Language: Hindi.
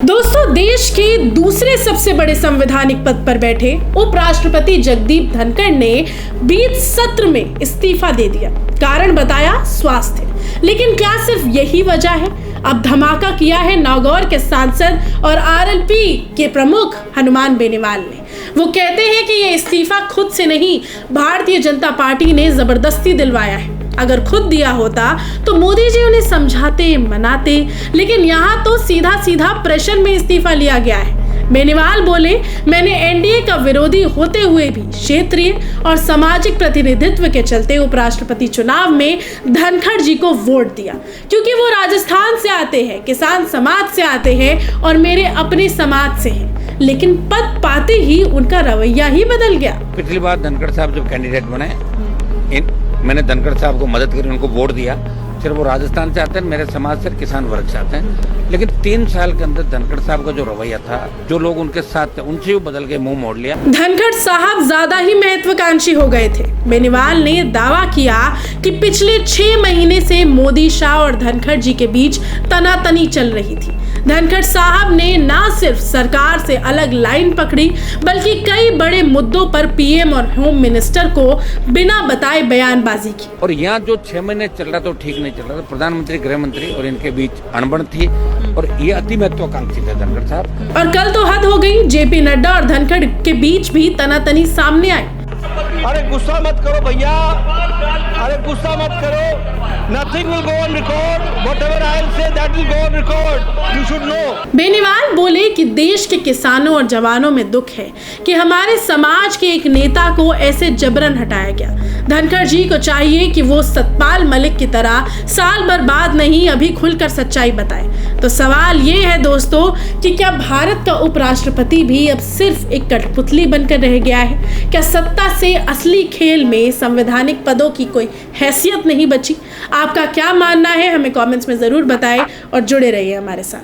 दोस्तों, देश के दूसरे सबसे बड़े संवैधानिक पद पर बैठे उपराष्ट्रपति जगदीप धनखड़ ने बीच सत्र में इस्तीफा दे दिया। कारण बताया स्वास्थ्य। लेकिन क्या सिर्फ यही वजह है? अब धमाका किया है नागौर के सांसद और आरएलपी के प्रमुख हनुमान बेनीवाल ने। वो कहते हैं कि ये इस्तीफा खुद से नहीं, भारतीय जनता पार्टी ने जबरदस्ती दिलवाया है। अगर खुद दिया होता तो मोदी जी उन्हें समझाते, मनाते, लेकिन यहाँ तो सीधा सीधा प्रेशर में इस्तीफा लिया गया है। बेनीवाल बोले, मैंने एनडीए का विरोधी होते हुए भी क्षेत्रीय और सामाजिक प्रतिनिधित्व के चलते उपराष्ट्रपति चुनाव में धनखड़ जी को वोट दिया, क्योंकि वो राजस्थान से आते हैं, किसान समाज से आते हैं और मेरे अपने समाज से हैं। लेकिन पद पाते ही उनका रवैया ही बदल गया। पिछली बार धनखड़ साहब जब कैंडिडेट बने, मैंने धनखड़ साहब को मदद करी, उनको वोट दिया। फिर वो राजस्थान से आते हैं, मेरे समाज से, किसान वर्ग से आते हैं। लेकिन 3 साल के अंदर धनखड़ साहब का जो रवैया था, जो लोग उनके साथ थे, उनसे वो बदल के मुंह मोड़ लिया। धनखड़ साहब ज्यादा ही महत्वाकांक्षी हो गए थे। बेनीवाल ने दावा किया कि पिछले 6 महीने से मोदी, शाह और धनखड़ जी के बीच तनातनी चल रही थी। धनखड़ साहब ने न सिर्फ सरकार से अलग लाइन पकड़ी, बल्कि कई बड़े मुद्दों पर पीएम और होम मिनिस्टर को बिना बताए बयानबाजी की। और यहाँ जो 6 महीने चल रहा तो ठीक नहीं चल रहा था। प्रधानमंत्री, गृह मंत्री और इनके बीच अनबन थी और ये अति महत्वाकांक्षी थे धनखड़ साहब। और कल तो हद हो गई, जेपी नड्डा और धनखड़ के बीच भी तनातनी सामने आई। अरे गुस्सा मत करो भैया, अरे गुस्सा मत करो। Nothing will go on record. Whatever I'll say, that will go on record. You should know. Beniwal बोले कि देश के किसानों और जवानों में दुख है कि हमारे समाज के एक नेता को ऐसे जबरन हटाया गया। धनखड़ जी को चाहिए कि वो सतपाल मलिक की तरह साल भर बाद नहीं, अभी खुलकर सच्चाई बताए। तो सवाल ये है दोस्तों कि क्या भारत का उपराष्ट्रपति भी अब सिर्फ एक कठपुतली बनकर रह गया है? क्या सत्ता से असली खेल में संवैधानिक पदों की कोई हैसियत नहीं बची? आपका क्या मानना है? हमें कमेंट्स में जरूर बताएं और जुड़े रहिए हमारे साथ।